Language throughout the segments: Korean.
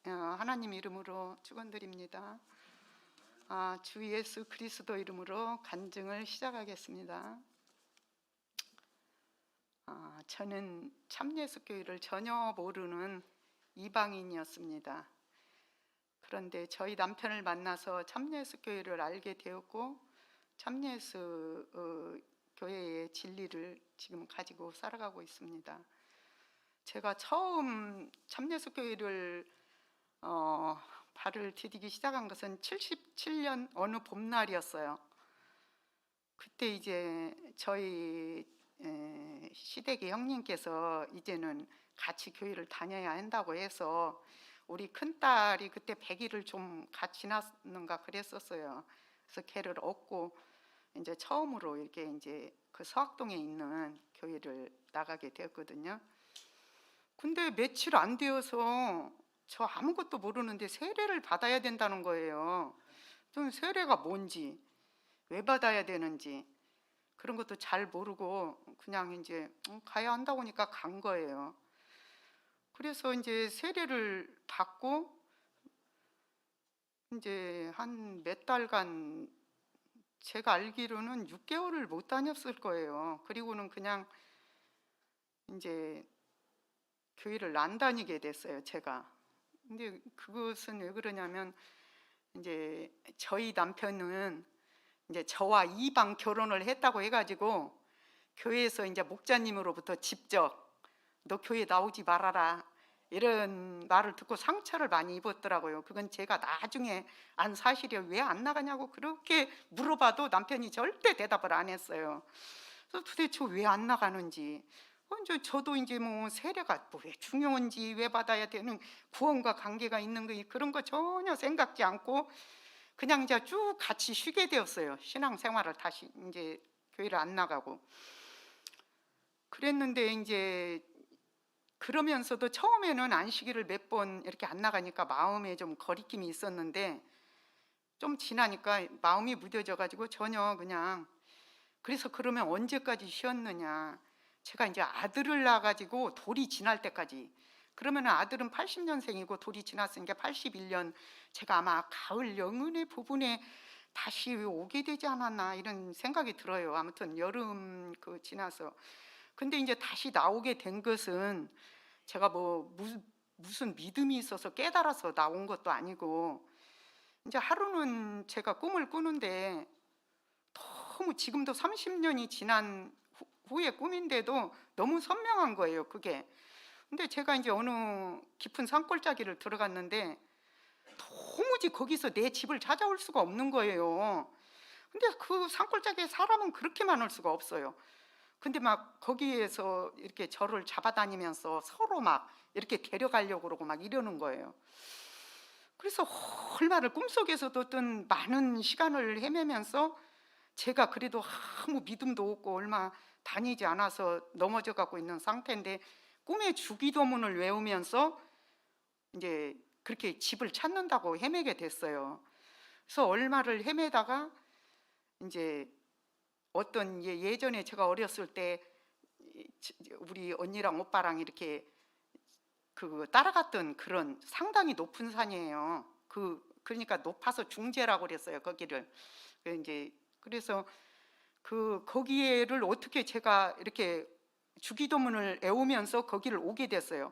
하나님 이름으로 축원드립니다. 주 예수 그리스도 이름으로 간증을 시작하겠습니다. 저는 참예수교회를 전혀 모르는 이방인이었습니다. 그런데 저희 남편을 만나서 참예수교회를 알게 되었고 참예수 교회의 진리를 지금 가지고 살아가고 있습니다. 제가 처음 참예수교회를 발을 디디기 시작한 것은 77년 어느 봄날이었어요. 그때 이제 저희 시댁의 형님께서 이제는 같이 교회를 다녀야 한다고 해서 우리 큰딸이 그때 100일을 좀 같이 지났는가 그랬었어요. 그래서 걔를 얻고 이제 처음으로 이렇게 이제 그 서학동에 있는 교회를 나가게 되었거든요. 근데 며칠 안 되어서 저 아무것도 모르는데 세례를 받아야 된다는 거예요. 좀 세례가 뭔지, 왜 받아야 되는지 그런 것도 잘 모르고 그냥 이제 가야 한다고 하니까 간 거예요. 그래서 이제 세례를 받고 이제 한 몇 달간 제가 알기로는 6개월을 못 다녔을 거예요. 그리고는 그냥 이제 교회를 안 다니게 됐어요, 제가. 근데 그것은 왜 그러냐면 이제 저희 남편은 이제 저와 이방 결혼을 했다고 해가지고 교회에서 이제 목자님으로부터 직접 너 교회 나오지 말아라 이런 말을 듣고 상처를 많이 입었더라고요. 그건 제가 나중에 안 사실이에요. 왜 안 나가냐고 그렇게 물어봐도 남편이 절대 대답을 안 했어요. 그래서 도대체 왜 안 나가는지 이제 저도 이제 뭐 세례가 뭐 왜 중요한지 왜 받아야 되는 구원과 관계가 있는 거 그런 거 전혀 생각지 않고 그냥 이제 쭉 같이 쉬게 되었어요. 신앙생활을 다시 이제 교회를 안 나가고 그랬는데 이제 그러면서도 처음에는 안식일을 몇 번 이렇게 안 나가니까 마음에 좀 거리낌이 있었는데 좀 지나니까 마음이 무뎌져 가지고 전혀 그냥 그래서 그러면 언제까지 쉬었느냐. 제가 이제 아들을 낳아가지고 돌이 지날 때까지 그러면 아들은 80년생이고 돌이 지났으니까 81년 제가 아마 가을 영은의 부분에 다시 오게 되지 않았나 이런 생각이 들어요. 아무튼 여름 그 지나서 근데 이제 다시 나오게 된 것은 제가 뭐 무슨 믿음이 있어서 깨달아서 나온 것도 아니고 이제 하루는 제가 꿈을 꾸는데 너무 지금도 30년이 지난 후의 꿈인데도 너무 선명한 거예요, 그게. 근데 제가 이제 어느 깊은 산골짜기를 들어갔는데 도무지 거기서 내 집을 찾아올 수가 없는 거예요. 근데 그 산골짜기에 사람은 그렇게 많을 수가 없어요. 근데 막 거기에서 이렇게 저를 잡아다니면서 서로 막 이렇게 데려가려고 그러고 막 이러는 거예요. 그래서 얼마를 꿈속에서도 어떤 많은 시간을 헤매면서 제가 그래도 아무 믿음도 없고 얼마 다니지 않아서 넘어져 가고 있는 상태인데 꿈의 주기도문을 외우면서 이제 그렇게 집을 찾는다고 헤매게 됐어요. 그래서 얼마를 헤매다가 이제 어떤 예전에 제가 어렸을 때 우리 언니랑 오빠랑 이렇게 그 따라갔던 그런 상당히 높은 산이에요. 그러니까 높아서 중제라고 그랬어요, 거기를. 이제 그래서 거기를 어떻게 제가 이렇게 주기도문을 외우면서 거기를 오게 됐어요.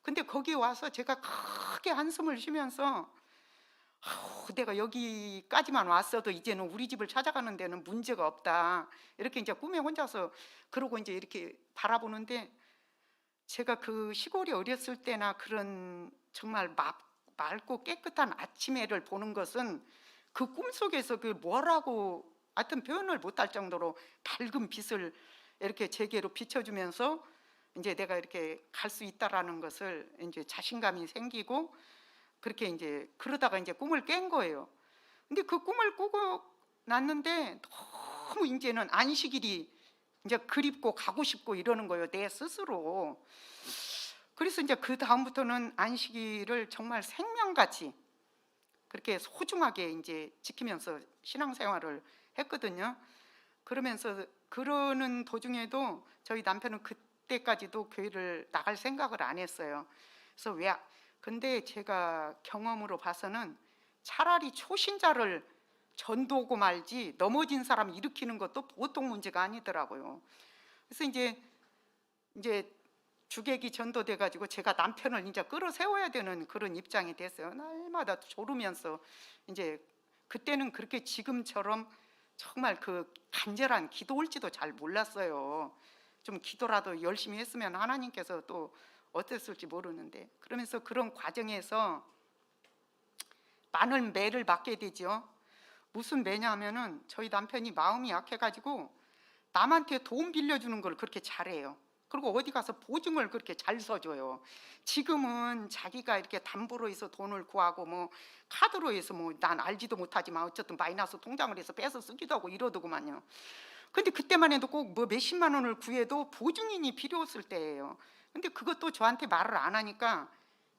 근데 거기 와서 제가 크게 한숨을 쉬면서 내가 여기까지만 왔어도 이제는 우리 집을 찾아가는 데는 문제가 없다. 이렇게 이제 꿈에 혼자서 그러고 이제 이렇게 바라보는데 제가 그 시골에 어렸을 때나 그런 정말 맑고 깨끗한 아침 해를 보는 것은 그 꿈속에서 그 뭐라고 하여튼 표현을 못할 정도로 밝은 빛을 이렇게 제게로 비춰주면서 이제 내가 이렇게 갈 수 있다라는 것을 이제 자신감이 생기고 그렇게 이제 그러다가 이제 꿈을 깬 거예요. 근데 그 꿈을 꾸고 났는데 너무 이제는 안식일이 이제 그립고 가고 싶고 이러는 거예요, 내 스스로. 그래서 이제 그 다음부터는 안식일을 정말 생명같이 그렇게 소중하게 이제 지키면서 신앙생활을 했거든요. 그러면서 그러는 도중에도 저희 남편은 그때까지도 교회를 나갈 생각을 안 했어요. 그래서 왜 근데 제가 경험으로 봐서는 차라리 초신자를 전도하고 말지 넘어진 사람 일으키는 것도 보통 문제가 아니더라고요. 그래서 이제 주객이 전도돼 가지고 제가 남편을 이제 끌어 세워야 되는 그런 입장이 됐어요. 날마다 졸으면서 이제 그때는 그렇게 지금처럼 정말 그 간절한 기도 올지도 잘 몰랐어요. 좀 기도라도 열심히 했으면 하나님께서 또 어땠을지 모르는데, 그러면서 그런 과정에서 많은 매를 맞게 되죠. 무슨 매냐면은 저희 남편이 마음이 약해가지고 남한테 돈 빌려주는 걸 그렇게 잘해요. 그리고 어디 가서 보증을 그렇게 잘 서줘요. 지금은 자기가 이렇게 담보로 해서 돈을 구하고 뭐 카드로 해서 뭐 난 알지도 못하지만 어쨌든 마이너스 통장을 해서 빼서 쓰기도 하고 이러더구만요. 근데 그때만 해도 꼭 뭐 몇십만 원을 구해도 보증인이 필요 없을 때예요. 근데 그것도 저한테 말을 안 하니까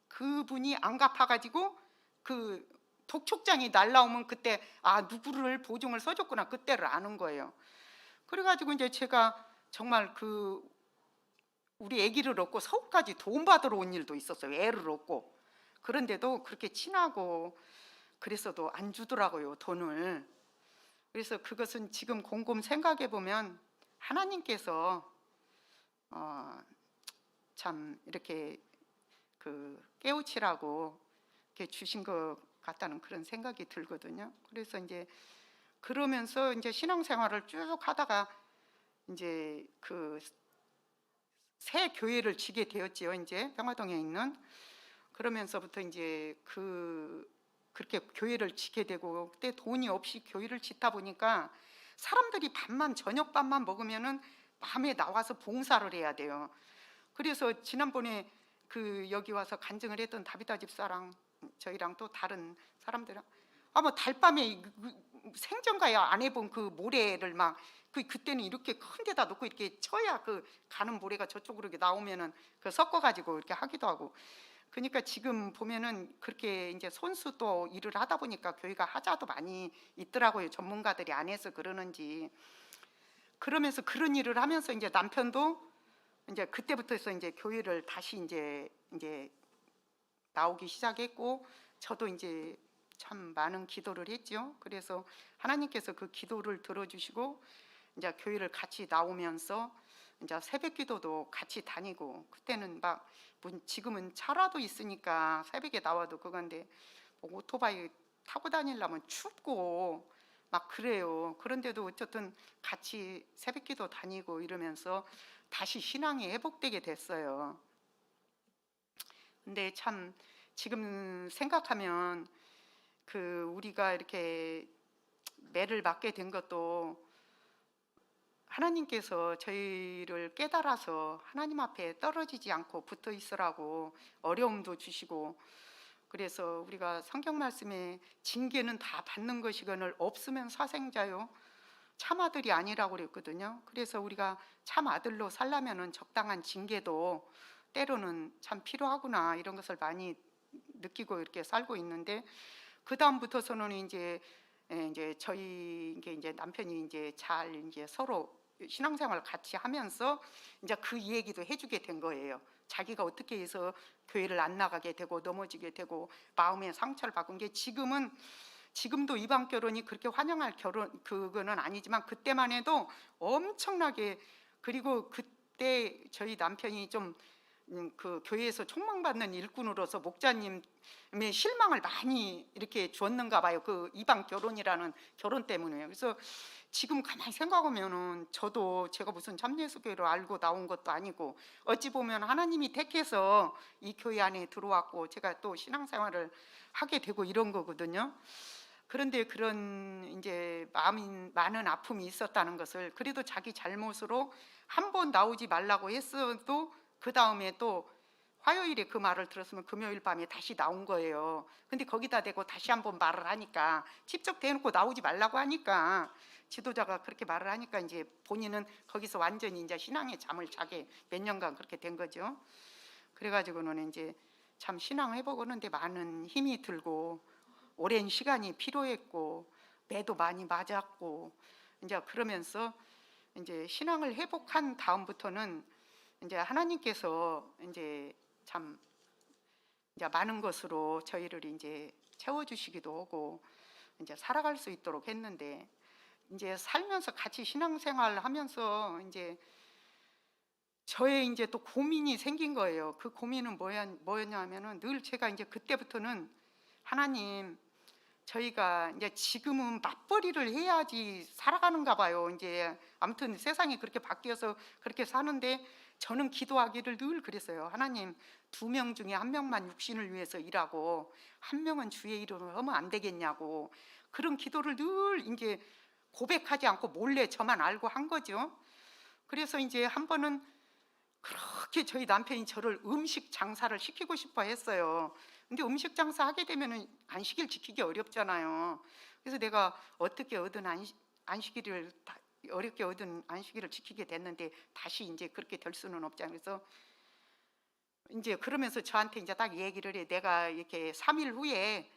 그분이 안 갚아가지고 그 독촉장이 날라오면 그때 아 누구를 보증을 써줬구나 그때를 아는 거예요. 그래가지고 이제 제가 정말 그 우리 아기를 얻고 서울까지 돈 받으러 온 일도 있었어요. 애를 얻고. 그런데도 그렇게 친하고 그랬어도 안 주더라고요, 돈을. 그래서 그것은 지금 곰곰 생각해 보면 하나님께서 참 이렇게 그 깨우치라고 이렇게 주신 것 같다는 그런 생각이 들거든요. 그래서 이제 그러면서 이제 신앙생활을 쭉 하다가 이제 그 새 교회를 지게 되었지요. 이제 평화동에 있는. 그러면서부터 이제 그렇게 교회를 지게 되고, 그때 돈이 없이 교회를 짓다 보니까 사람들이 밥만 저녁밥만 먹으면은 밤에 나와서 봉사를 해야 돼요. 그래서 지난번에 그 여기 와서 간증을 했던 다비다 집사랑 저희랑 또 다른 사람들은 뭐 달밤에 생전가야 안 해본 그 모래를 막 그때는 이렇게 큰 데다 놓고 이렇게 쳐야 그 가는 모래가 저쪽으로 이렇게 나오면은 그 섞어 가지고 이렇게 하기도 하고. 그러니까 지금 보면은 그렇게 이제 손수 또 일을 하다 보니까 교회가 하자도 많이 있더라고요. 전문가들이 안 해서 그러는지. 그러면서 그런 일을 하면서 이제 남편도 이제 그때부터 해서 이제 교회를 다시 이제 나오기 시작했고, 저도 이제 참 많은 기도를 했죠. 그래서 하나님께서 그 기도를 들어주시고 이제 교회를 같이 나오면서 이제 새벽 기도도 같이 다니고, 그때는 막 지금은 차라도 있으니까 새벽에 나와도 그건데 뭐 오토바이 타고 다니려면 춥고 막 그래요. 그런데도 어쨌든 같이 새벽 기도 다니고 이러면서 다시 신앙이 회복되게 됐어요. 근데 참 지금 생각하면 그 우리가 이렇게 매를 맞게 된 것도 하나님께서 저희를 깨달아서 하나님 앞에 떨어지지 않고 붙어 있으라고 어려움도 주시고, 그래서 우리가 성경 말씀에 징계는 다 받는 것이거늘 없으면 사생자요 참아들이 아니라고 그랬거든요. 그래서 우리가 참아들로 살려면은 적당한 징계도 때로는 참 필요하구나 이런 것을 많이 느끼고 이렇게 살고 있는데, 그 다음부터서는 이제 저희 이제 남편이 이제 잘 이제 서로 신앙생활 같이 하면서 이제 그 얘기도 해주게 된 거예요. 자기가 어떻게 해서 교회를 안 나가게 되고 넘어지게 되고 마음의 상처를 받은 게 지금도 이방 결혼이 그렇게 환영할 결혼 그거는 아니지만 그때만 해도 엄청나게. 그리고 그때 저희 남편이 좀 그 교회에서 총망받는 일꾼으로서 목자님의 실망을 많이 이렇게 주었는가 봐요. 그 이방 결혼이라는 결혼 때문에. 그래서 지금 가만히 생각하면은 저도 제가 무슨 참예수교회를 알고 나온 것도 아니고 어찌 보면 하나님이 택해서 이 교회 안에 들어왔고 제가 또 신앙생활을 하게 되고 이런 거거든요. 그런데 그런 이제 많은 아픔이 있었다는 것을, 그래도 자기 잘못으로 한 번 나오지 말라고 했어도 그 다음에 또 화요일에 그 말을 들었으면 금요일 밤에 다시 나온 거예요. 근데 거기다 대고 다시 한번 말을 하니까, 직접 대놓고 나오지 말라고 하니까, 지도자가 그렇게 말을 하니까 이제 본인은 거기서 완전히 이제 신앙의 잠을 자게 몇 년간 그렇게 된 거죠. 그래가지고는 이제 참 신앙 회복하는데 많은 힘이 들고 오랜 시간이 필요했고 매도 많이 맞았고, 이제 그러면서 이제 신앙을 회복한 다음부터는 이제 하나님께서 이제 참 이제 많은 것으로 저희를 이제 채워주시기도 하고 이제 살아갈 수 있도록 했는데, 이제 살면서 같이 신앙생활 하면서 이제 저의 이제 또 고민이 생긴 거예요. 그 고민은 뭐였냐면은 늘 제가 이제 그때부터는 하나님, 저희가 이제 지금은 맞벌이를 해야지 살아가는가 봐요. 이제 아무튼 세상이 그렇게 바뀌어서 그렇게 사는데, 저는 기도하기를 늘 그랬어요. 하나님, 2명 중에 1명만 육신을 위해서 일하고 1명은 주의 이름을 하면 안 되겠냐고, 그런 기도를 늘 이제 고백하지 않고 몰래 저만 알고 한 거죠. 그래서 이제 한 번은 그렇게 저희 남편이 저를 음식 장사를 시키고 싶어 했어요. 근데 음식 장사 하게 되면은 안식일 지키기 어렵잖아요. 그래서 내가 어떻게 얻은 안식일을 어렵게 얻은 안식일을 지키게 됐는데 다시 이제 그렇게 될 수는 없잖아요. 그래서 이제 그러면서 저한테 이제 딱 얘기를 해. 내가 이렇게 3일 후에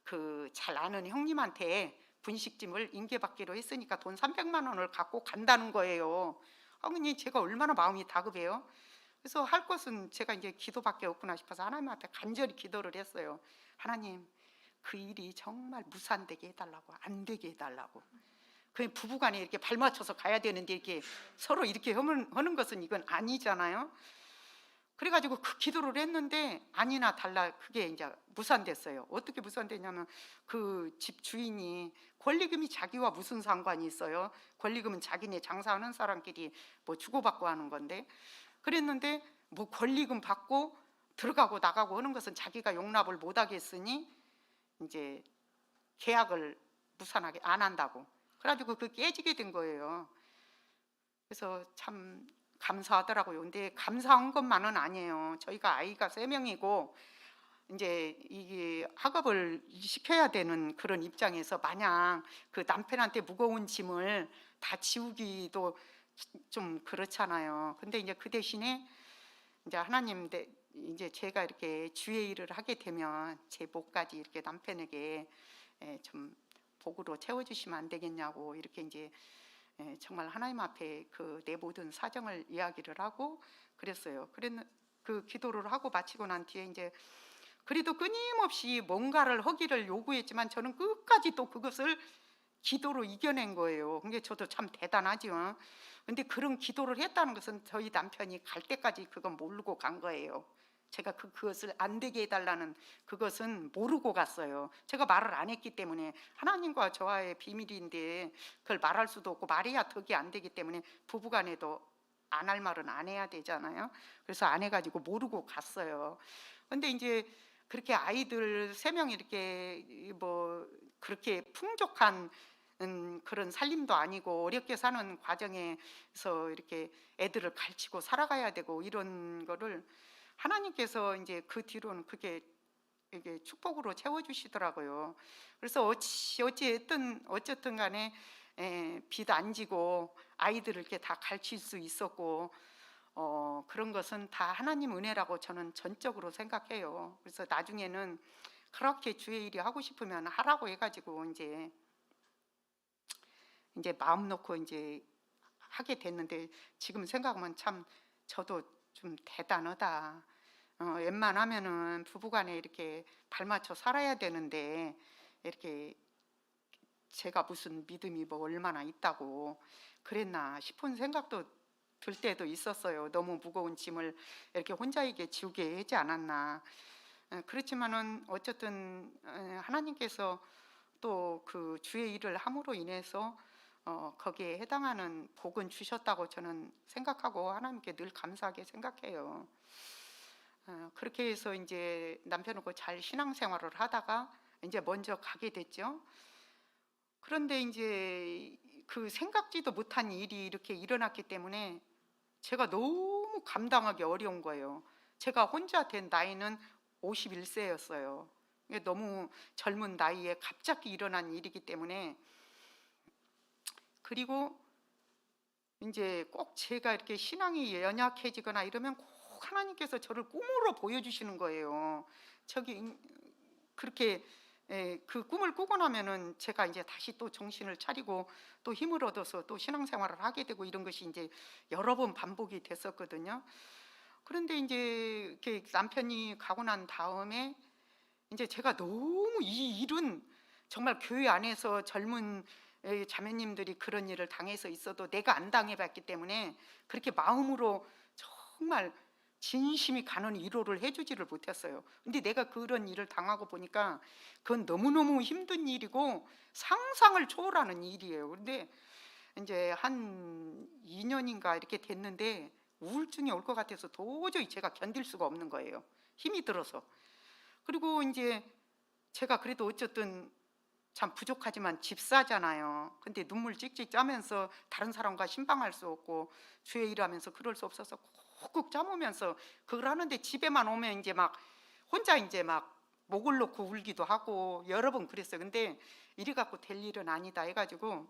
그 잘 아는 형님한테 분식집을 인계받기로 했으니까 돈 300만 원을 갖고 간다는 거예요. 아니, 제가 얼마나 마음이 다급해요. 그래서 할 것은 제가 이제 기도밖에 없구나 싶어서 하나님 앞에 간절히 기도를 했어요. 하나님, 그 일이 정말 무산되게 해달라고, 안 되게 해달라고. 그 부부간에 이렇게 발 맞춰서 가야 되는데 이렇게 서로 이렇게 하는 것은 이건 아니잖아요. 그래가지고 그 기도를 했는데 아니나 달라 그게 이제 무산됐어요. 어떻게 무산됐냐면 그 집 주인이, 권리금이 자기와 무슨 상관이 있어요? 권리금은 자기네 장사하는 사람끼리 뭐 주고받고 하는 건데, 그랬는데 뭐 권리금 받고 들어가고 나가고 하는 것은 자기가 용납을 못 하겠으니 이제 계약을 무산하게 안 한다고. 그래가지고 그 깨지게 된 거예요. 그래서 참 감사하더라고요. 근데 감사한 것만은 아니에요. 저희가 아이가 3명이고 이제 이게 학업을 시켜야 되는 그런 입장에서 마냥 그 남편한테 무거운 짐을 다 지우기도 좀 그렇잖아요. 근데 이제 그 대신에 이제 하나님, 이제 제가 이렇게 주의 일을 하게 되면 제 몫까지 이렇게 남편에게 좀 복으로 채워주시면 안 되겠냐고, 이렇게 이제 정말 하나님 앞에 그 내 모든 사정을 이야기를 하고 그랬어요. 그 기도를 하고 마치고 난 뒤에 이제 그래도 끊임없이 뭔가를 하기를 요구했지만 저는 끝까지 또 그것을 기도로 이겨낸 거예요. 그게 저도 참 대단하죠. 근데 그런 기도를 했다는 것은 저희 남편이 갈 때까지 그건 모르고 간 거예요. 제가 그것을 안 되게 해달라는 그것은 모르고 갔어요. 제가 말을 안 했기 때문에, 하나님과 저와의 비밀인데 그걸 말할 수도 없고 말해야 덕이 안 되기 때문에 부부간에도 안 할 말은 안 해야 되잖아요. 그래서 안 해가지고 모르고 갔어요. 근데 이제 그렇게 아이들 3명 이렇게 뭐 그렇게 풍족한 그런 살림도 아니고 어렵게 사는 과정에서 이렇게 애들을 가르치고 살아가야 되고 이런 거를 하나님께서 이제 그 뒤로는 그게 이게 축복으로 채워주시더라고요. 그래서 어쨌든 간에 빚 안 지고 아이들을 이렇게 다 가르칠 수 있었고, 그런 것은 다 하나님 은혜라고 저는 전적으로 생각해요. 그래서 나중에는 그렇게 주의 일이 하고 싶으면 하라고 해가지고 이제 마음 놓고 이제 하게 됐는데, 지금 생각하면 참 저도 좀 대단하다. 웬만하면은 부부간에 이렇게 발맞춰 살아야 되는데 이렇게 제가 무슨 믿음이 뭐 얼마나 있다고 그랬나 싶은 생각도 들 때도 있었어요. 너무 무거운 짐을 이렇게 혼자에게 지우게 하지 않았나. 그렇지만은 어쨌든 하나님께서 또 그 주의 일을 함으로 인해서 거기에 해당하는 복은 주셨다고 저는 생각하고 하나님께 늘 감사하게 생각해요. 그렇게 해서 이제 남편하고 잘 신앙생활을 하다가 이제 먼저 가게 됐죠. 그런데 이제 그 생각지도 못한 일이 이렇게 일어났기 때문에 제가 너무 감당하기 어려운 거예요. 제가 혼자 된 나이는 51세였어요. 너무 젊은 나이에 갑자기 일어난 일이기 때문에, 그리고 이제 꼭 제가 이렇게 신앙이 연약해지거나 이러면 꼭 하나님께서 저를 꿈으로 보여주시는 거예요. 그렇게 그 꿈을 꾸고 나면은 제가 이제 다시 또 정신을 차리고 또 힘을 얻어서 또 신앙생활을 하게 되고 이런 것이 이제 여러 번 반복이 됐었거든요. 그런데 이제 이렇게 남편이 가고 난 다음에 이제 제가 너무 이 일은 정말 교회 안에서 젊은 자매님들이 그런 일을 당해서 있어도 내가 안 당해봤기 때문에 그렇게 마음으로 정말 진심이 가는 위로를 해주지를 못했어요. 근데 내가 그런 일을 당하고 보니까 그건 너무너무 힘든 일이고 상상을 초월하는 일이에요. 근데 이제 한 2년인가 이렇게 됐는데 우울증이 올 것 같아서 도저히 제가 견딜 수가 없는 거예요. 힘이 들어서. 그리고 이제 제가 그래도 어쨌든 참 부족하지만 집사잖아요. 근데 눈물 찍찍 짜면서 다른 사람과 신방할 수 없고 주의 일하면서 그럴 수 없어서 꾹꾹 참으면서 그걸 하는데 집에만 오면 이제 막 혼자 이제 막 목을 놓고 울기도 하고 여러 번 그랬어요. 근데 이리 갖고 될 일은 아니다 해가지고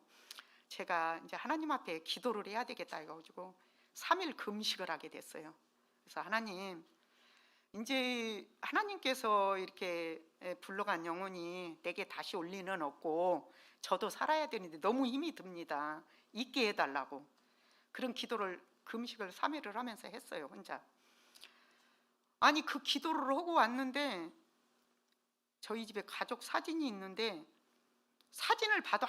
제가 이제 하나님 앞에 기도를 해야 되겠다 해가지고 3일 금식을 하게 됐어요. 그래서 하나님, 이제 하나님께서 이렇게 불러간 영혼이 내게 다시 올 리는 없고 저도 살아야 되는데 너무 힘이 듭니다. 있게 해달라고. 그런 기도를 금식을 3일을 하면서 했어요, 혼자. 아니 그 기도를 하고 왔는데 저희 집에 가족 사진이 있는데 사진을 봐도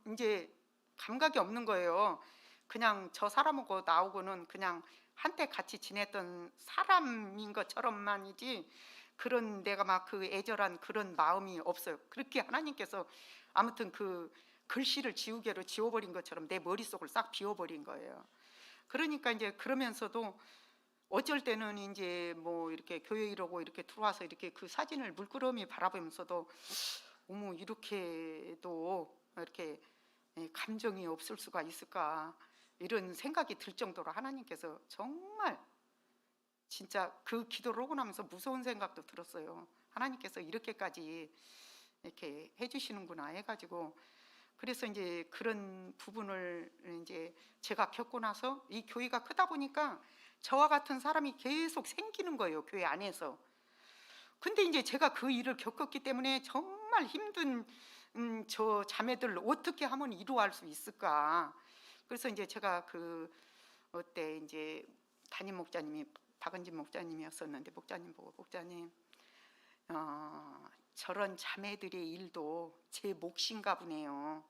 이제 감각이 없는 거예요. 그냥 저 사람하고 나오고는 그냥 한때 같이 지냈던 사람인 것처럼만이지 그런 내가 막 그 애절한 그런 마음이 없어요. 그렇게 하나님께서 아무튼 그 글씨를 지우개로 지워버린 것처럼 내 머릿속을 싹 비워버린 거예요. 그러니까 이제 그러면서도 어쩔 때는 이제 뭐 이렇게 교회 이러고 이렇게 들어와서 이렇게 그 사진을 물끄러미 바라보면서도 어머 이렇게도 이렇게 감정이 없을 수가 있을까 이런 생각이 들 정도로 하나님께서 정말 진짜 그 기도를 하고 나면서 무서운 생각도 들었어요. 하나님께서 이렇게까지 이렇게 해주시는구나 해가지고 그래서 이제 그런 부분을 이제 제가 겪고 나서 이 교회가 크다 보니까 저와 같은 사람이 계속 생기는 거예요, 교회 안에서. 근데 이제 제가 그 일을 겪었기 때문에 정말 힘든 저 자매들 어떻게 하면 이루할 수 있을까. 그래서 이제 제가 그때 이제 담임 목자님이 박은진 목자님이었었는데 목자님 보고 목자님 저런 자매들의 일도 제 몫인가 보네요.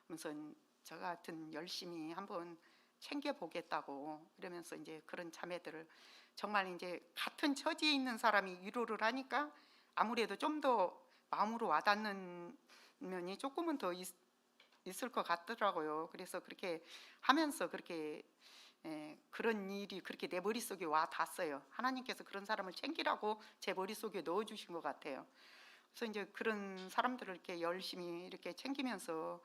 그래서 저 같은 열심히 한번 챙겨보겠다고 이러면서 이제 그런 자매들을 정말 이제 같은 처지에 있는 사람이 위로를 하니까 아무래도 좀 더 마음으로 와닿는 면이 조금은 더 있을 것 같더라고요. 그래서 그렇게 하면서 그렇게 그런 일이 그렇게 내 머릿속에 와 닿았어요. 하나님께서 그런 사람을 챙기라고 제 머릿속에 넣어주신 것 같아요. 그래서 이제 그런 사람들을 이렇게 열심히 이렇게 챙기면서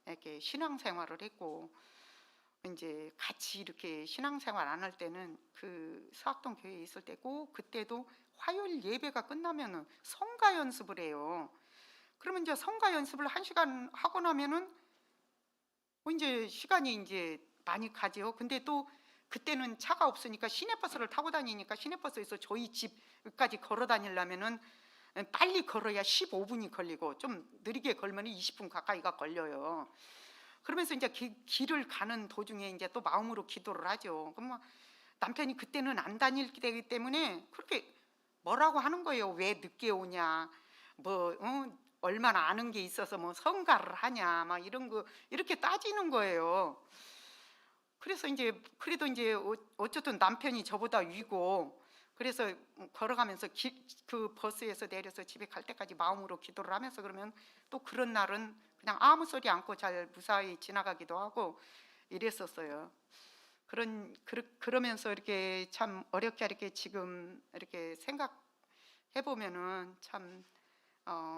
이렇게 신앙생활을 했고 이제 같이 이렇게 신앙생활 안 할 때는 그 서학동 교회에 있을 때고 그때도 화요일 예배가 끝나면은 성가 연습을 해요. 그러면 이제 성가 연습을 1시간 하고 나면은 이제 시간이 이제 많이 가죠. 근데 또 그때는 차가 없으니까 시내버스를 타고 다니니까 시내버스에서 저희 집까지 걸어 다니려면은 빨리 걸어야 15분이 걸리고 좀 느리게 걸면 20분 가까이가 걸려요. 그러면서 이제 길을 가는 도중에 이제 또 마음으로 기도를 하죠. 그럼 뭐 남편이 그때는 안 다니기 때문에 그렇게 뭐라고 하는 거예요. 왜 늦게 오냐, 뭐 얼마나 아는 게 있어서 뭐 성가를 하냐, 막 이런 거 이렇게 따지는 거예요. 그래서 이제 그래도 이제 어쨌든 남편이 저보다 위고 그래서 걸어가면서 그 버스에서 내려서 집에 갈 때까지 마음으로 기도를 하면서 그러면 또 그런 날은 그냥 아무 소리 않고 잘 무사히 지나가기도 하고 이랬었어요. 그러면서 이렇게 참 어렵게 이렇게 지금 이렇게 생각해 보면은 참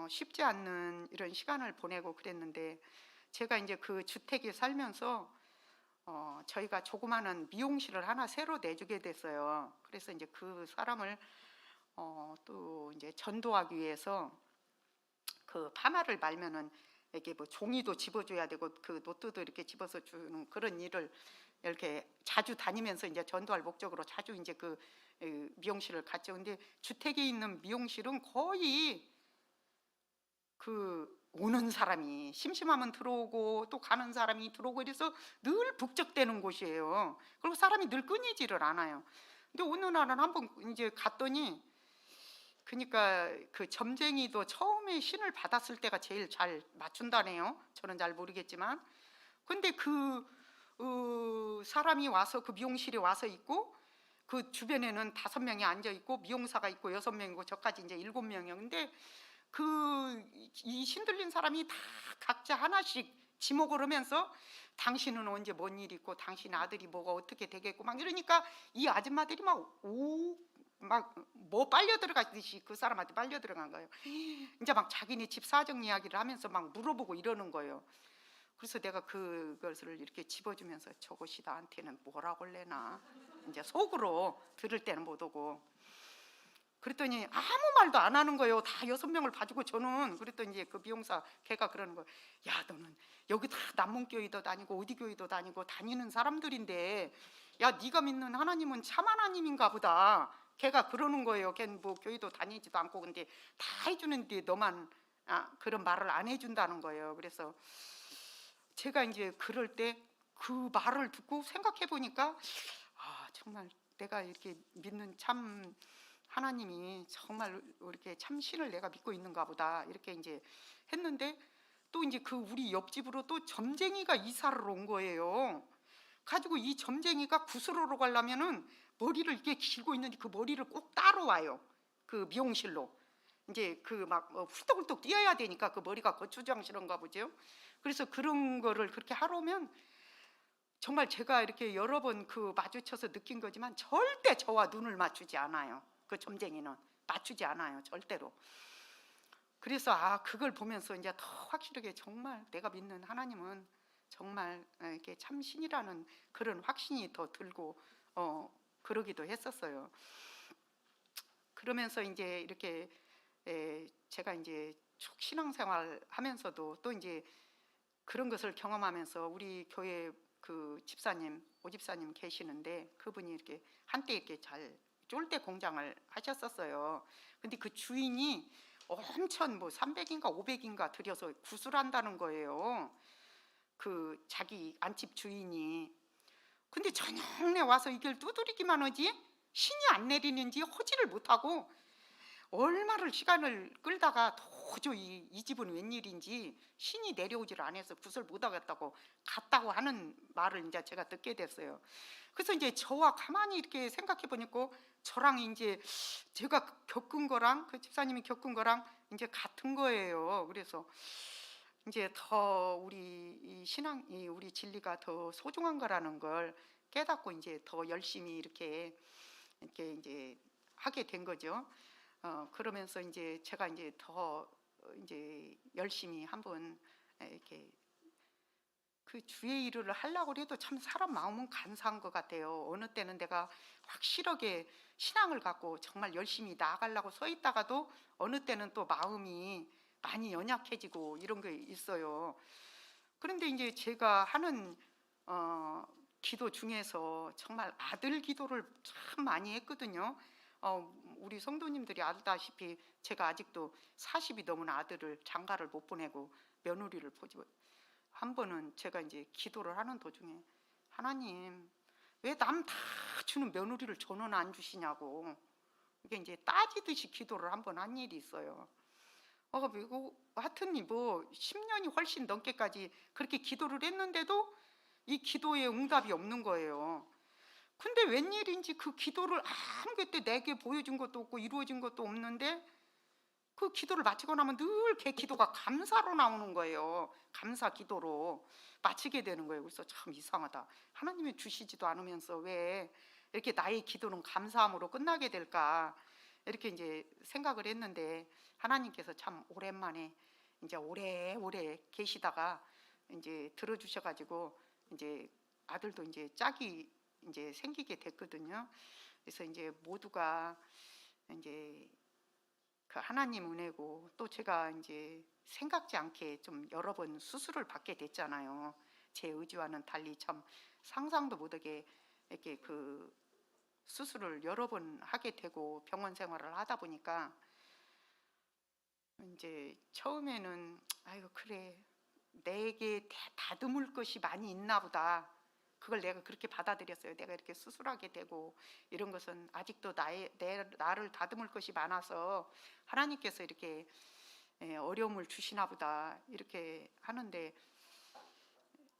쉽지 않는 이런 시간을 보내고 그랬는데 제가 이제 그 주택에 살면서 저희가 조그마한 미용실을 하나 새로 내주게 됐어요. 그래서 이제 그 사람을 또 이제 전도하기 위해서 그 파마를 말면은 이게 뭐 종이도 집어줘야 되고 그 노트도 이렇게 집어서 주는 그런 일을 이렇게 자주 다니면서 이제 전도할 목적으로 자주 이제 그 미용실을 갔죠. 근데 주택에 있는 미용실은 거의 그 오는 사람이 심심하면 들어오고 또 가는 사람이 들어오고 이래서 늘 북적대는 곳이에요. 그리고 사람이 늘 끊이지를 않아요. 근데 어느 날은 한번 이제 갔더니, 그러니까 그 점쟁이도 처음에 신을 받았을 때가 제일 잘 맞춘다네요. 저는 잘 모르겠지만. 근데 사람이 와서 그 미용실에 와서 있고, 그 주변에는 5명이 앉아 있고, 미용사가 있고 6명이고, 저까지 이제 7명이요. 근데 이 신들린 사람이 다 각자 하나씩 지목을 하면서, 당신은 언제 뭔 일 있고, 당신 아들이 뭐가 어떻게 되겠고 막 이러니까, 이 아줌마들이 막 뭐 빨려 들어가듯이 그 사람한테 빨려 들어간 거예요. 이제 막 자기네 집 사정 이야기를 하면서 막 물어보고 이러는 거예요. 그래서 내가 그것을 이렇게 집어주면서, 저것이 나한테는 뭐라고 할래나, 이제 속으로 들을 때는 못 오고. 그랬더니 아무 말도 안 하는 거예요. 다 6명을 봐주고 저는. 그랬더니 이제 그 미용사 걔가 그러는 거예요. 야, 너는 여기 다 남문교회도 다니고 어디 교회도 다니고 다니는 사람들인데, 야, 네가 믿는 하나님은 참 하나님인가 보다. 걔가 그러는 거예요. 걔는 뭐 교회도 다니지도 않고. 근데 다 해주는데 너만 그런 말을 안 해준다는 거예요. 그래서 제가 이제 그럴 때 그 말을 듣고 생각해 보니까, 정말 내가 이렇게 믿는 참 하나님이 정말 이렇게 참 신을 내가 믿고 있는가 보다, 이렇게 이제 했는데, 또 이제 그 우리 옆집으로 또 점쟁이가 이사를 온 거예요. 가지고 이 점쟁이가 구슬하러 가려면은 머리를 이렇게 길고 있는데 그 머리를 꼭 따라와요. 그 미용실로. 이제 그 막 훌떡훌떡 뛰어야 되니까 그 머리가 거추장스러운가 보죠. 그래서 그런 거를 그렇게 하러 오면, 정말 제가 이렇게 여러 번 마주쳐서 느낀 거지만, 절대 저와 눈을 맞추지 않아요. 그 점쟁이는 맞추지 않아요, 절대로. 그래서 그걸 보면서 이제 더 확실하게, 정말 내가 믿는 하나님은 정말 이렇게 참 신이라는 그런 확신이 더 들고 그러기도 했었어요. 그러면서 이제 이렇게 제가 이제 쭉 신앙생활 하면서도 또 이제 그런 것을 경험하면서, 우리 교회 그 집사님, 오집사님 계시는데, 그분이 이렇게 한때 이렇게 잘 쫄대 공장을 하셨었어요. 근데 그 주인이 엄청 뭐 300인가 500인가 들여서 구슬한다는 거예요. 그 자기 안집 주인이. 근데 저녁에 와서 이걸 두드리기만 하지 신이 안 내리는지 호지를 못하고, 얼마를 시간을 끌다가 도저히 이 집은 웬일인지 신이 내려오질 않아서 구슬 못 하겠다고 갔다고 하는 말을 이제 제가 듣게 됐어요. 그래서 이제 저와 가만히 이렇게 생각해 보니까, 저랑 이제 제가 겪은 거랑 그 집사님이 겪은 거랑 이제 같은 거예요. 그래서 이제 더 우리 이 신앙이, 우리 진리가 더 소중한 거라는 걸 깨닫고, 이제 더 열심히 이렇게 이제 하게 된 거죠. 그러면서 이제 제가 이제 더 이제 열심히 한번 이렇게 그 주의 일을 하려고 해도 참 사람 마음은 간사한 것 같아요. 어느 때는 내가 확실하게 신앙을 갖고 정말 열심히 나아가려고 서 있다가도, 어느 때는 또 마음이 많이 연약해지고 이런 게 있어요. 그런데 이제 제가 하는 기도 중에서 정말 아들 기도를 참 많이 했거든요. 우리 성도님들이 알다시피 제가 아직도 40이 넘은 아들을 장가를 못 보내고 며느리를 보지. 한 번은 제가 이제 기도를 하는 도중에, 하나님 왜 남 다 주는 며느리를 저는 안 주시냐고, 이게 이제 따지듯이 기도를 한 번 한 일이 있어요. 그리고 하여튼 뭐 10년이 훨씬 넘게까지 그렇게 기도를 했는데도 이 기도에 응답이 없는 거예요. 근데 웬일인지 그 기도를 아무 그때 내게 보여준 것도 없고 이루어진 것도 없는데, 그 기도를 마치고 나면 늘 걔 기도가 감사로 나오는 거예요. 감사 기도로 마치게 되는 거예요. 그래서 참 이상하다. 하나님이 주시지도 않으면서 왜 이렇게 나의 기도는 감사함으로 끝나게 될까, 이렇게 이제 생각을 했는데, 하나님께서 참 오랜만에 이제 오래오래 계시다가 이제 들어주셔가지고, 이제 아들도 이제 짝이 이제 생기게 됐거든요. 그래서 이제 모두가 이제 그 하나님 은혜고, 또 제가 이제 생각지 않게 좀 여러 번 수술을 받게 됐잖아요. 제 의지와는 달리 참 상상도 못하게 이렇게 그 수술을 여러 번 하게 되고 병원 생활을 하다 보니까, 이제 처음에는 아이고 그래, 내게 다듬을 것이 많이 있나 보다, 그걸 내가 그렇게 받아들였어요. 내가 이렇게 수술하게 되고 이런 것은 아직도 나를 다듬을 것이 많아서 하나님께서 이렇게 어려움을 주시나 보다 이렇게 하는데,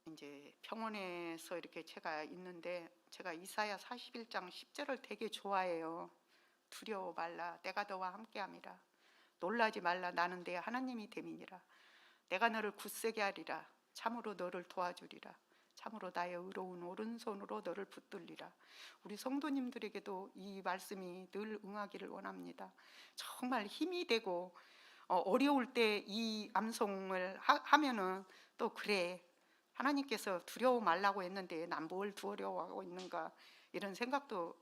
이제 병원에서 이렇게 제가 있는데 제가 이사야 41장 10절을 되게 좋아해요. 두려워 말라, 내가 너와 함께함이라. 놀라지 말라, 나는 내 하나님이 됨이니라. 내가 너를 굳세게 하리라. 참으로 너를 도와주리라. 참으로 나의 의로운 오른손으로 너를 붙들리라. 우리 성도님들에게도 이 말씀이 늘 응하기를 원합니다. 정말 힘이 되고 어려울 때 이 암송을 하면은 또 그래, 하나님께서 두려워 말라고 했는데 난 뭘 두려워하고 있는가, 이런 생각도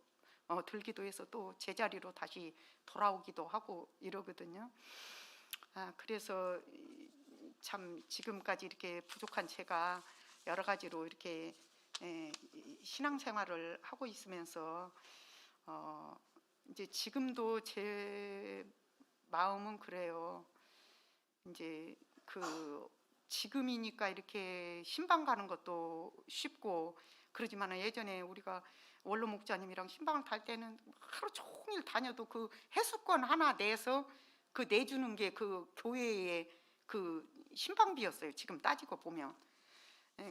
들기도 해서 또 제자리로 다시 돌아오기도 하고 이러거든요. 그래서 참 지금까지 이렇게 부족한 제가 여러 가지로 이렇게 신앙생활을 하고 있으면서 이제 지금도 제 마음은 그래요. 이제 지금이니까 이렇게 신방 가는 것도 쉽고 그러지만 예전에 우리가 원로 목자님이랑 신방을 탈 때는 하루 종일 다녀도 그 해수권 하나 내서 그 내주는 게 그 교회의 그 신방비였어요. 지금 따지고 보면.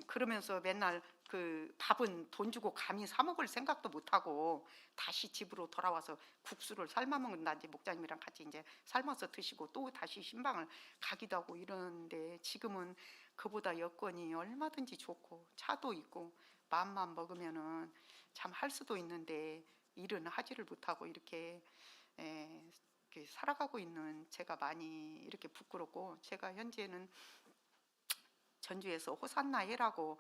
그러면서 맨날 그 밥은 돈 주고 감히 사 먹을 생각도 못 하고 다시 집으로 돌아와서 국수를 삶아 먹는다든지 목자님이랑 같이 이제 삶아서 드시고 또 다시 신방을 가기도 하고 이러는데, 지금은 그보다 여건이 얼마든지 좋고 차도 있고 마음만 먹으면은 참 할 수도 있는데 일은 하지를 못하고 이렇게 살아가고 있는 제가 많이 이렇게 부끄럽고, 제가 현재는 전주에서 호산나회라고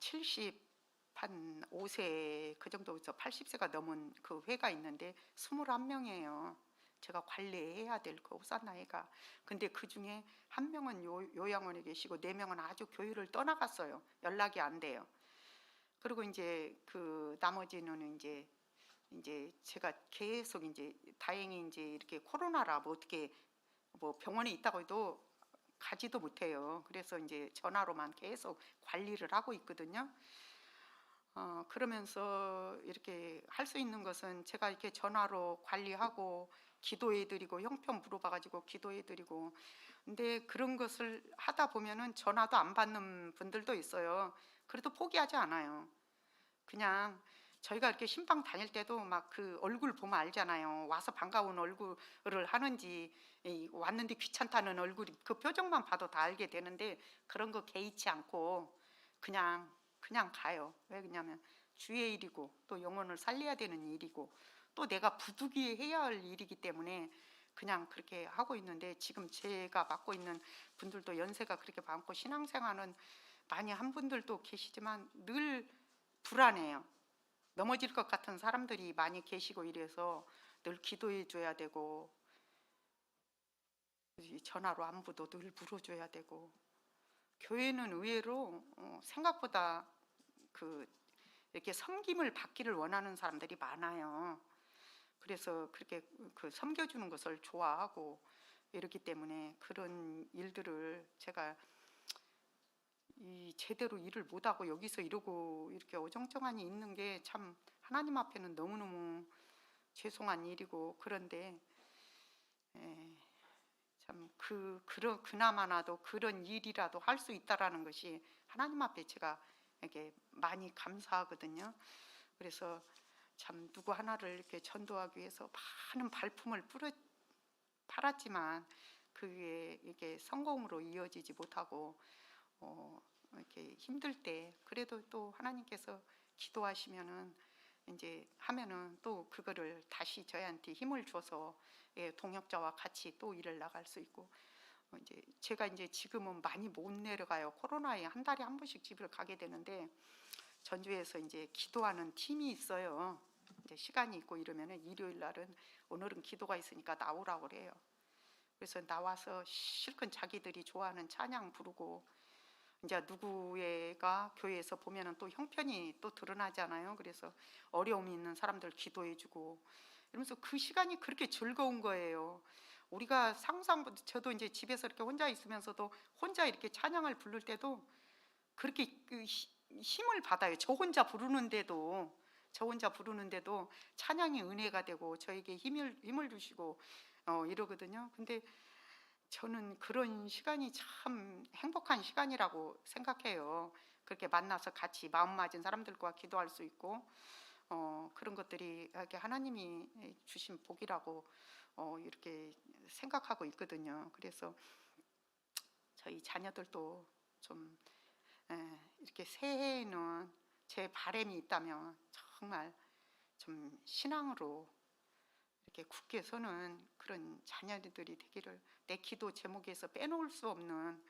75세 그 정도에서 80세가 넘은 그 회가 있는데 21명이에요. 제가 관리해야 될 그 호산나회가. 근데 그 중에 한 명은 요양원에 계시고 4명은 아주 교회를 떠나갔어요. 연락이 안 돼요. 그리고 이제 그 나머지는 이제 제가 계속 이제 다행히 이제 이렇게 코로나라 뭐 어떻게 뭐 병원에 있다고 해도 가지도 못해요. 그래서 이제 전화로만 계속 관리를 하고 있거든요. 그러면서 이렇게 할 수 있는 것은 제가 이렇게 전화로 관리하고 기도해드리고 형편 물어봐가지고 기도해드리고, 근데 그런 것을 하다 보면은 전화도 안 받는 분들도 있어요. 그래도 포기하지 않아요. 그냥 저희가 이렇게 신방 다닐 때도 막 그 얼굴 보면 알잖아요. 와서 반가운 얼굴을 하는지 왔는데 귀찮다는 얼굴, 그 표정만 봐도 다 알게 되는데 그런 거 개의치 않고 그냥 가요. 왜 그러냐면 주의 일이고 또 영혼을 살려야 되는 일이고 또 내가 부득이 해야 할 일이기 때문에 그냥 그렇게 하고 있는데, 지금 제가 맡고 있는 분들도 연세가 그렇게 많고 신앙생활은 많이 한 분들도 계시지만 늘 불안해요. 넘어질 것 같은 사람들이 많이 계시고 이래서 늘 기도해 줘야 되고 전화로 안부도 늘 물어줘야 되고, 교회는 의외로 생각보다 이렇게 섬김을 받기를 원하는 사람들이 많아요. 그래서 그렇게 섬겨주는 것을 좋아하고 이렇기 때문에 그런 일들을 제가 제대로 일을 못하고 여기서 이러고 이렇게 어정쩡하니 있는 게 참 하나님 앞에는 너무너무 죄송한 일이고, 그런데 참 그나마나도 그런 일이라도 할 수 있다라는 것이 하나님 앞에 제가 이렇게 많이 감사하거든요. 그래서 참 누구 하나를 이렇게 전도하기 위해서 많은 발품을 팔았지만 그게 이게 성공으로 이어지지 못하고 이렇게 힘들 때 그래도 또 하나님께서 기도하시면은 이제 하면은 또 그거를 다시 저희한테 힘을 줘서 동역자와 같이 또 일을 나갈 수 있고, 이제 제가 이제 지금은 많이 못 내려가요. 코로나에 한 달에 한 번씩 집을 가게 되는데 전주에서 이제 기도하는 팀이 있어요. 이제 시간이 있고 이러면은 일요일 날은 오늘은 기도가 있으니까 나오라고 그래요. 그래서 나와서 실컷 자기들이 좋아하는 찬양 부르고, 이제 누구가 교회에서 보면은 또 형편이 또 드러나잖아요. 그래서 어려움이 있는 사람들 기도해주고 이러면서 그 시간이 그렇게 즐거운 거예요. 우리가 저도 이제 집에서 이렇게 혼자 있으면서도 혼자 이렇게 찬양을 부를 때도 그렇게 힘을 받아요. 저 혼자 부르는데도 찬양이 은혜가 되고 저에게 힘을 주시고 이러거든요. 근데 저는 그런 시간이 참 행복한 시간이라고 생각해요. 그렇게 만나서 같이 마음 맞은 사람들과 기도할 수 있고 그런 것들이 이렇게 하나님이 주신 복이라고 이렇게 생각하고 있거든요. 그래서 저희 자녀들도 좀 이렇게 새해에는 제 바람이 있다면 정말 좀 신앙으로 이렇게 굳게 서는 그런 자녀들이 되기를, 내 기도 제목에서 빼놓을 수 없는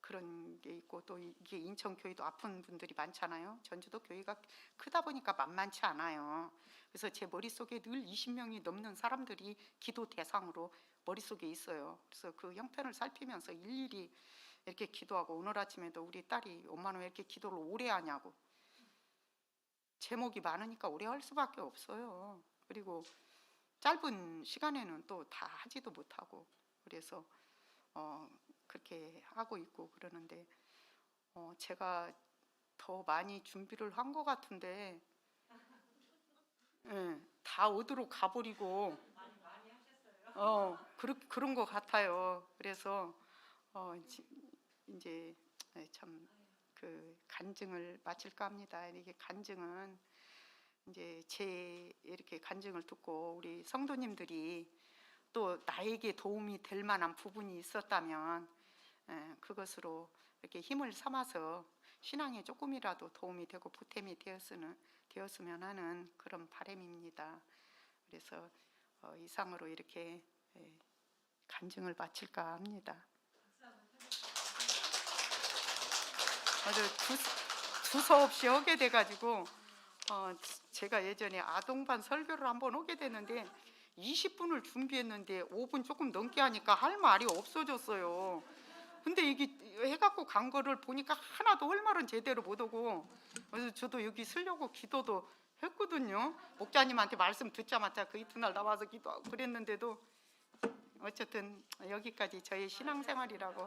그런 게 있고, 또 이게 인천 교회도 아픈 분들이 많잖아요. 전주도 교회가 크다 보니까 만만치 않아요. 그래서 제 머릿속에 늘 20명이 넘는 사람들이 기도 대상으로 머릿속에 있어요. 그래서 그 형편을 살피면서 일일이 이렇게 기도하고, 오늘 아침에도 우리 딸이 엄마는 왜 이렇게 기도를 오래 하냐고. 제목이 많으니까 오래 할 수밖에 없어요. 그리고 짧은 시간에는 또 다 하지도 못하고, 그래서 그렇게 하고 있고 그러는데 제가 더 많이 준비를 한 것 같은데 다 어디로 가버리고 그런 것 같아요. 그래서 이제 참 그 간증을 마칠까 합니다. 이게 간증은 이제 제 이렇게 간증을 듣고 우리 성도님들이 또 나에게 도움이 될 만한 부분이 있었다면 그것으로 이렇게 힘을 삼아서 신앙에 조금이라도 도움이 되고 보탬이 되었으면 하는 그런 바람입니다. 그래서 이상으로 이렇게 간증을 마칠까 합니다. 아주 두서없이 하게 돼가지고 제가 예전에 아동반 설교를 한번 오게 됐는데 20분을 준비했는데 5분 조금 넘게 하니까 할 말이 없어졌어요. 근데 이게 해갖고 간 거를 보니까 하나도 할 말은 제대로 못 하고, 그래서 저도 여기 쓰려고 기도도 했거든요. 목자님한테 말씀 듣자마자 그 이튿날 나와서 기도하고 그랬는데도 어쨌든 여기까지 저의 신앙생활이라고